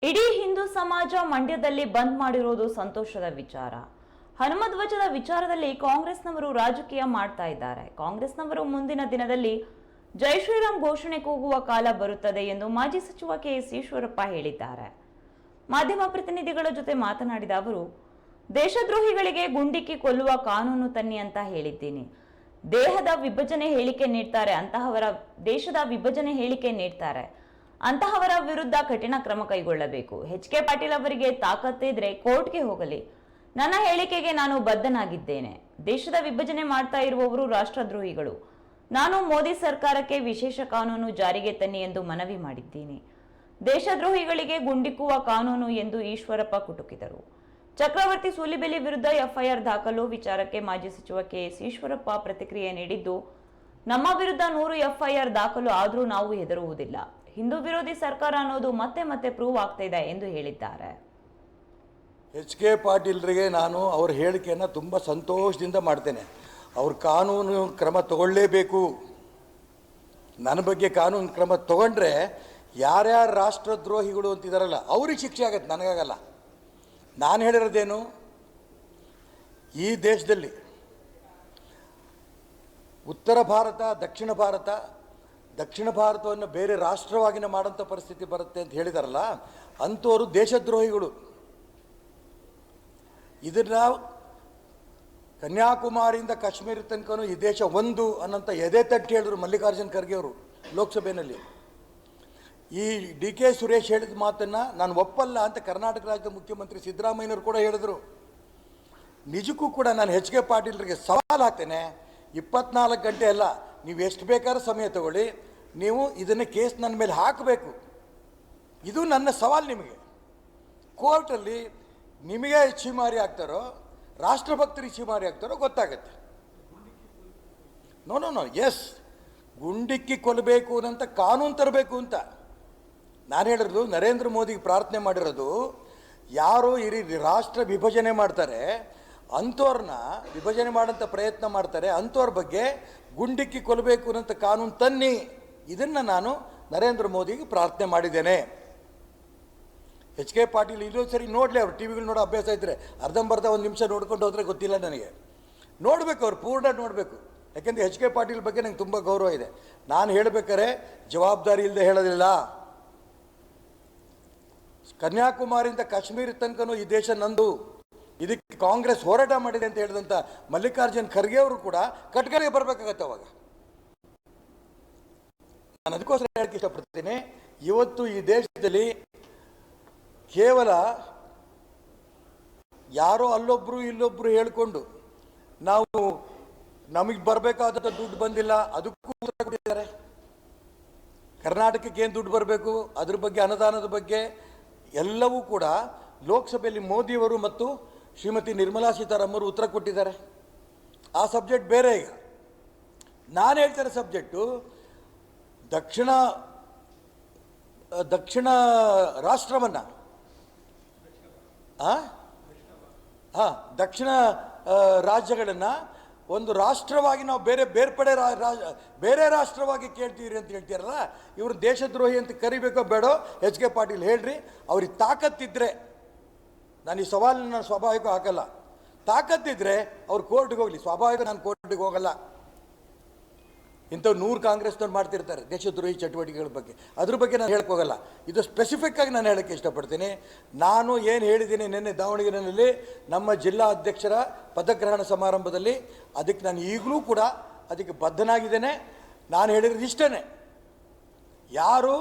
ಇಡೀ ಹಿಂದೂ ಸಮಾಜ ಮಂಡ್ಯದಲ್ಲಿ ಬಂದ್ ಮಾಡಿರೋದು ಸಂತೋಷದ ವಿಚಾರ. ಹನುಮಧ್ವಜದ ವಿಚಾರದಲ್ಲಿ ಕಾಂಗ್ರೆಸ್ನವರು ರಾಜಕೀಯ ಮಾಡ್ತಾ ಇದ್ದಾರೆ. ಕಾಂಗ್ರೆಸ್ನವರು ಮುಂದಿನ ದಿನದಲ್ಲಿ ಜೈ ಶ್ರೀರಾಮ್ ಘೋಷಣೆ ಕೂಗುವ ಕಾಲ ಬರುತ್ತದೆ ಎಂದು ಮಾಜಿ ಸಚಿವ ಕೆಎಸ್ ಈಶ್ವರಪ್ಪ ಹೇಳಿದ್ದಾರೆ. ಮಾಧ್ಯಮ ಪ್ರತಿನಿಧಿಗಳ ಜೊತೆ ಮಾತನಾಡಿದ ಅವರು, ದೇಶದ್ರೋಹಿಗಳಿಗೆ ಗುಂಡಿಕ್ಕಿ ಕೊಲ್ಲುವ ಕಾನೂನು ತನ್ನಿ ಅಂತ ಹೇಳಿದ್ದೀನಿ. ದೇಶದ ವಿಭಜನೆ ಹೇಳಿಕೆ ನೀಡ್ತಾರೆ. ಅಂತಹವರ ವಿರುದ್ಧ ಕಠಿಣ ಕ್ರಮ ಕೈಗೊಳ್ಳಬೇಕು. ಎಚ್.ಕೆ. ಪಾಟೀಲ್ ಅವರಿಗೆ ತಾಕತ್ತಿದ್ರೆ ಕೋರ್ಟ್ಗೆ ಹೋಗಲಿ. ನನ್ನ ಹೇಳಿಕೆಗೆ ನಾನು ಬದ್ಧನಾಗಿದ್ದೇನೆ. ದೇಶದ ವಿಭಜನೆ ಮಾಡ್ತಾ ಇರುವವರು ರಾಷ್ಟ್ರದ್ರೋಹಿಗಳು. ನಾನು ಮೋದಿ ಸರ್ಕಾರಕ್ಕೆ ವಿಶೇಷ ಕಾನೂನು ಜಾರಿಗೆ ತನ್ನಿ ಎಂದು ಮನವಿ ಮಾಡಿದ್ದೀನಿ. ದೇಶದ್ರೋಹಿಗಳಿಗೆ ಗುಂಡಿಕ್ಕುವ ಕಾನೂನು ಎಂದು ಈಶ್ವರಪ್ಪ ಕುಟುಕಿದರು. ಚಕ್ರವರ್ತಿ ಸೂಲಿಬೆಲೆ ವಿರುದ್ಧ ಎಫ್ಐಆರ್ ದಾಖಲು ವಿಚಾರಕ್ಕೆ ಮಾಜಿ ಸಚಿವ ಕೆಎಸ್ ಈಶ್ವರಪ್ಪ ಪ್ರತಿಕ್ರಿಯೆ ನೀಡಿದ್ದು, ನಮ್ಮ ವಿರುದ್ಧ 100 ಎಫ್ಐಆರ್ ದಾಖಲು ಆದರೂ ನಾವು ಹೆದರುವುದಿಲ್ಲ. ಹಿಂದೂ ವಿರೋಧಿ ಸರ್ಕಾರ ಅನ್ನೋದು ಮತ್ತೆ ಮತ್ತೆ ಪ್ರೂವ್ ಆಗ್ತಾ ಇದೆ ಎಂದು ಹೇಳಿದ್ದಾರೆ. ಎಚ್.ಕೆ. ಪಾಟೀಲ್ರಿಗೆ ನಾನು ಅವ್ರ ಹೇಳಿಕೆಯನ್ನು ತುಂಬ ಸಂತೋಷದಿಂದ ಮಾಡ್ತೇನೆ. ಅವ್ರ ಕಾನೂನು ಕ್ರಮ ತಗೊಳ್ಳೇಬೇಕು. ನನ್ನ ಬಗ್ಗೆ ಕಾನೂನು ಕ್ರಮ ತಗೊಂಡ್ರೆ ಯಾರ್ಯಾರು ರಾಷ್ಟ್ರದ್ರೋಹಿಗಳು ಅಂತಿದಾರಲ್ಲ ಅವ್ರಿಗೆ ಶಿಕ್ಷೆ ಆಗತ್ತೆ, ನನಗಾಗಲ್ಲ. ನಾನು ಹೇಳಿರೋದೇನು, ಈ ದೇಶದಲ್ಲಿ ಉತ್ತರ ಭಾರತ, ದಕ್ಷಿಣ ಭಾರತವನ್ನು ಬೇರೆ ರಾಷ್ಟ್ರವಾಗಿನ ಮಾಡೋಂಥ ಪರಿಸ್ಥಿತಿ ಬರುತ್ತೆ ಅಂತ ಹೇಳಿದಾರಲ್ಲ, ಅಂಥವರು ದೇಶದ್ರೋಹಿಗಳು. ಇದನ್ನು ಕನ್ಯಾಕುಮಾರಿಯಿಂದ ಕಾಶ್ಮೀರ ತನಕನೂ ಈ ದೇಶ ಒಂದು ಅನ್ನೋಂಥ ಎದೆ ತಟ್ಟಿ ಹೇಳಿದ್ರು ಮಲ್ಲಿಕಾರ್ಜುನ್ ಖರ್ಗೆ ಅವರು ಲೋಕಸಭೆಯಲ್ಲಿ. ಈ ಡಿ.ಕೆ. ಸುರೇಶ್ ಹೇಳಿದ ಮಾತನ್ನು ನಾನು ಒಪ್ಪಲ್ಲ ಅಂತ ಕರ್ನಾಟಕ ರಾಜ್ಯದ ಮುಖ್ಯಮಂತ್ರಿ ಸಿದ್ದರಾಮಯ್ಯನವರು ಕೂಡ ಹೇಳಿದರು. ನಿಜಕ್ಕೂ ಕೂಡ ನಾನು ಎಚ್.ಕೆ. ಪಾಟೀಲ್ರಿಗೆ ಸವಾಲು ಹಾಕ್ತೇನೆ, 24 ಗಂಟೆ ಅಲ್ಲ, ನೀವು ಎಷ್ಟು ಬೇಕಾದ್ರೂ ಸಮಯ ತಗೊಳ್ಳಿ, ನೀವು ಇದನ್ನು ಕೇಸ್ ನನ್ನ ಮೇಲೆ ಹಾಕಬೇಕು. ಇದು ನನ್ನ ಸವಾಲು ನಿಮಗೆ. ಕೋರ್ಟಲ್ಲಿ ನಿಮಗೆ ಛೀಮಾರಿ ಆಗ್ತಾರೋ ರಾಷ್ಟ್ರಭಕ್ತರಿಗೆ ಛೀಮಾರಿ ಆಗ್ತಾರೋ ಗೊತ್ತಾಗತ್ತೆ. ನೋ ಎಸ್, ಗುಂಡಿಕ್ಕಿ ಕೊಲ್ಲಬೇಕು ಅನ್ನಂತ ಕಾನೂನು ತರಬೇಕು ಅಂತ ನಾನು ಹೇಳಿರೋದು. ನರೇಂದ್ರ ಮೋದಿಗೆ ಪ್ರಾರ್ಥನೆ ಮಾಡಿರೋದು, ಯಾರು ಈ ರಾಷ್ಟ್ರ ವಿಭಜನೆ ಮಾಡ್ತಾರೆ ಅಂಥವ್ರನ್ನ ವಿಭಜನೆ ಮಾಡೋಂಥ ಪ್ರಯತ್ನ ಮಾಡ್ತಾರೆ, ಅಂಥವ್ರ ಬಗ್ಗೆ ಗುಂಡಿಕ್ಕಿ ಕೊಲ್ಲಬೇಕು ಅನ್ನೋಂಥ ಕಾನೂನು ತನ್ನಿ. ಇದನ್ನು ನಾನು ನರೇಂದ್ರ ಮೋದಿಗೆ ಪ್ರಾರ್ಥನೆ ಮಾಡಿದ್ದೇನೆ. ಎಚ್.ಕೆ. ಪಾಟೀಲ್ ಇನ್ನೊಂದು ಸರಿ ನೋಡಲಿ, ಅವ್ರು ಟಿ ವಿಗಳು ನೋಡೋ ಅಭ್ಯಾಸ ಇದ್ದರೆ ಅರ್ಧಂಬರ್ಧ 1 ನಿಮಿಷ ನೋಡ್ಕೊಂಡು ಹೋದರೆ ಗೊತ್ತಿಲ್ಲ ನನಗೆ. ನೋಡಬೇಕು, ಅವ್ರು ಪೂರ್ಣ ನೋಡಬೇಕು. ಯಾಕೆಂದರೆ ಎಚ್.ಕೆ. ಪಾಟೀಲ್ ಬಗ್ಗೆ ನಂಗೆ ತುಂಬ ಗೌರವ ಇದೆ. ನಾನು ಹೇಳಬೇಕಾದ್ರೆ ಜವಾಬ್ದಾರಿ ಇಲ್ಲದೆ ಹೇಳೋದಿಲ್ಲ. ಕನ್ಯಾಕುಮಾರಿಯಿಂದ ಕಾಶ್ಮೀರ ತನಕನೂ ಈ ದೇಶ ನಂದು, ಇದಕ್ಕೆ ಕಾಂಗ್ರೆಸ್ ಹೋರಾಟ ಮಾಡಿದೆ ಅಂತ ಹೇಳಿದಂಥ ಮಲ್ಲಿಕಾರ್ಜುನ್ ಖರ್ಗೆ ಅವರು ಕೂಡ ಕಟ್ಕರಿಗೆ ಬರಬೇಕಾಗತ್ತೆ. ಅವಾಗ ನಾನು ಅದಕ್ಕೋಸ್ಕರ ಹೇಳಕ್ಕೆ ಇಷ್ಟಪಡ್ತೀನಿ, ಇವತ್ತು ಈ ದೇಶದಲ್ಲಿ ಕೇವಲ ಯಾರೋ ಅಲ್ಲೊಬ್ಬರು ಇಲ್ಲೊಬ್ಬರು ಹೇಳಿಕೊಂಡು ನಾವು ನಮಗೆ ಬರಬೇಕಾದಂಥ ದುಡ್ಡು ಬಂದಿಲ್ಲ ಅದಕ್ಕೂ ಉತ್ತರ ಕೊಟ್ಟಿದ್ದಾರೆ. ಕರ್ನಾಟಕಕ್ಕೆ ಏನು ದುಡ್ಡು ಬರಬೇಕು ಅದ್ರ ಬಗ್ಗೆ, ಅನುದಾನದ ಬಗ್ಗೆ ಎಲ್ಲವೂ ಕೂಡ ಲೋಕಸಭೆಯಲ್ಲಿ ಮೋದಿಯವರು ಮತ್ತು ಶ್ರೀಮತಿ ನಿರ್ಮಲಾ ಸೀತಾರಾಮನ್ ಉತ್ತರ ಕೊಟ್ಟಿದ್ದಾರೆ. ಆ ಸಬ್ಜೆಕ್ಟ್ ಬೇರೆ. ಈಗ ನಾನು ಹೇಳ್ತಾರೆ ಸಬ್ಜೆಕ್ಟು ದಕ್ಷಿಣ ರಾಷ್ಟ್ರವನ್ನು ದಕ್ಷಿಣ ರಾಜ್ಯಗಳನ್ನು ಒಂದು ರಾಷ್ಟ್ರವಾಗಿ ನಾವು ಬೇರೆ ರಾಷ್ಟ್ರವಾಗಿ ಕೇಳ್ತೀರಿ ಅಂತ ಹೇಳ್ತೀರಲ್ಲ, ಇವರು ದೇಶದ್ರೋಹಿ ಅಂತ ಕರಿಬೇಕೋ ಬೇಡೋ ಎಚ್.ಕೆ. ಪಾಟೀಲ್ ಹೇಳ್ರಿ. ಅವ್ರಿಗೆ ತಾಕತ್ತಿದ್ರೆ, ನಾನು ಈ ಸವಾಲನ್ನು ನಾನು ಸ್ವಾಭಾವಿಕ ಹಾಕಲ್ಲ, ತಾಕತ್ತಿದ್ರೆ ಅವ್ರು ಕೋರ್ಟ್ಗೆ ಹೋಗಲಿ. ಸ್ವಾಭಾವಿಕ ನಾನು ಕೋರ್ಟ್ಗೆ ಹೋಗಲ್ಲ. ಇಂಥವ್ರು 100 ಕಾಂಗ್ರೆಸ್ನವ್ರು ಮಾಡ್ತಿರ್ತಾರೆ ದೇಶದ್ರೋಹಿ ಚಟುವಟಿಕೆಗಳ ಬಗ್ಗೆ, ಅದ್ರ ಬಗ್ಗೆ ನಾನು ಹೇಳಕ್ಕೆ ಹೋಗಲ್ಲ. ಇದು ಸ್ಪೆಸಿಫಿಕ್ಕಾಗಿ ನಾನು ಹೇಳೋಕ್ಕೆ ಇಷ್ಟಪಡ್ತೀನಿ. ನಾನು ಏನು ಹೇಳಿದ್ದೀನಿ ನಿನ್ನೆ ದಾವಣಗೆರೆಯಲ್ಲಿ ನಮ್ಮ ಜಿಲ್ಲಾ ಅಧ್ಯಕ್ಷರ ಪದಗ್ರಹಣ ಸಮಾರಂಭದಲ್ಲಿ, ಅದಕ್ಕೆ ನಾನು ಈಗಲೂ ಕೂಡ ಅದಕ್ಕೆ ಬದ್ಧನಾಗಿದ್ದೇನೆ. ನಾನು ಹೇಳಿರೋದು ಇಷ್ಟೇ, ಯಾರು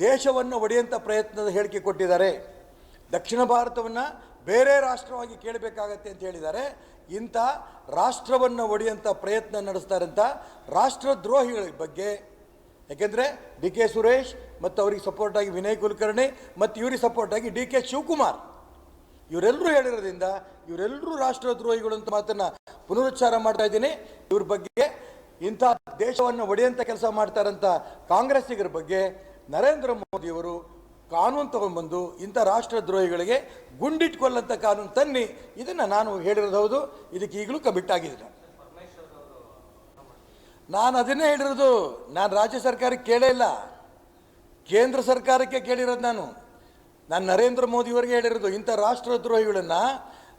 ದೇಶವನ್ನು ಒಡೆಯುವಂಥ ಪ್ರಯತ್ನದ ಹೇಳಿಕೆ ಕೊಟ್ಟಿದ್ದಾರೆ, ದಕ್ಷಿಣ ಭಾರತವನ್ನು ಬೇರೆ ರಾಷ್ಟ್ರವಾಗಿ ಕೇಳಬೇಕಾಗತ್ತೆ ಅಂತ ಹೇಳಿದ್ದಾರೆ, ಇಂಥ ರಾಷ್ಟ್ರವನ್ನು ಒಡೆಯುವಂಥ ಪ್ರಯತ್ನ ನಡೆಸ್ತಾರಂಥ ರಾಷ್ಟ್ರದ್ರೋಹಿಗಳ ಬಗ್ಗೆ, ಯಾಕೆಂದರೆ ಡಿ.ಕೆ. ಸುರೇಶ್ ಮತ್ತು ಅವರಿಗೆ ಸಪೋರ್ಟಾಗಿ ವಿನಯ್ ಕುಲಕರ್ಣಿ ಮತ್ತು ಇವರಿಗೆ ಸಪೋರ್ಟಾಗಿ ಡಿ.ಕೆ. ಶಿವಕುಮಾರ್ ಇವರೆಲ್ಲರೂ ಹೇಳಿರೋದ್ರಿಂದ ಇವರೆಲ್ಲರೂ ರಾಷ್ಟ್ರದ್ರೋಹಿಗಳು ಅಂತ ಮಾತನ್ನು ಪುನರುಚ್ಚಾರ ಮಾಡ್ತಾ ಇದ್ದೀನಿ. ಇವ್ರ ಬಗ್ಗೆ, ಇಂಥ ದೇಶವನ್ನು ಒಡೆಯುವಂಥ ಕೆಲಸ ಮಾಡ್ತಾರಂಥ ಕಾಂಗ್ರೆಸ್ಸಿಗರ ಬಗ್ಗೆ ನರೇಂದ್ರ ಮೋದಿಯವರು ಕಾನೂನು ತಗೊಂಡ್ಬಂದು ಇಂಥ ರಾಷ್ಟ್ರದ್ರೋಹಿಗಳಿಗೆ ಗುಂಡಿಟ್ಕೊಳ್ಳಂಥ ಕಾನೂನು ತನ್ನಿ. ಇದನ್ನು ನಾನು ಹೇಳಿರೋದು ಹೌದು, ಇದಕ್ಕೆ ಈಗಲೂ ಕಮಿಟ್ ಆಗಿದ್ದೀನಿ. ನಾನು ಅದನ್ನೇ ಹೇಳಿರೋದು. ನಾನು ರಾಜ್ಯ ಸರ್ಕಾರಕ್ಕೆ ಕೇಳೇ ಇಲ್ಲ, ಕೇಂದ್ರ ಸರ್ಕಾರಕ್ಕೆ ಕೇಳಿರೋದು. ನಾನು ನಾನು ನರೇಂದ್ರ ಮೋದಿಯವರಿಗೆ ಹೇಳಿರೋದು, ಇಂಥ ರಾಷ್ಟ್ರದ್ರೋಹಿಗಳನ್ನು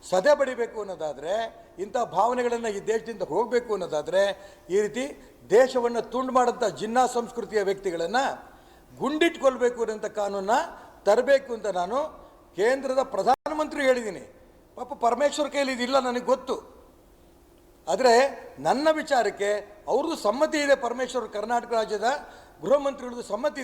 ಸದೆ ಬಡಿಬೇಕು ಅನ್ನೋದಾದರೆ, ಇಂಥ ಭಾವನೆಗಳನ್ನು ಈ ದೇಶದಿಂದ ಹೋಗಬೇಕು ಅನ್ನೋದಾದರೆ, ಈ ರೀತಿ ದೇಶವನ್ನು ತುಂಡು ಮಾಡೋಂಥ ಜಿನ್ನಾ ಸಂಸ್ಕೃತಿಯ ವ್ಯಕ್ತಿಗಳನ್ನು ಗುಂಡಿಟ್ಕೊಳ್ಬೇಕು ಅನ್ನೋಂಥ ಕಾನೂನನ್ನ ತರಬೇಕು ಅಂತ ನಾನು ಕೇಂದ್ರದ ಪ್ರಧಾನಮಂತ್ರಿ ಹೇಳಿದ್ದೀನಿ. ಪಾಪ ಪರಮೇಶ್ವರ್ ಕೈಲಿ ಇದಿಲ್ಲ ನನಗೆ ಗೊತ್ತು. ಆದರೆ ನನ್ನ ವಿಚಾರಕ್ಕೆ ಅವ್ರದ್ದು ಸಮ್ಮತಿ ಇದೆ. ಪರಮೇಶ್ವರ್ ಕರ್ನಾಟಕ ರಾಜ್ಯದ ಗೃಹ ಮಂತ್ರಿಗಳದ್ದು ಸಮ್ಮತಿ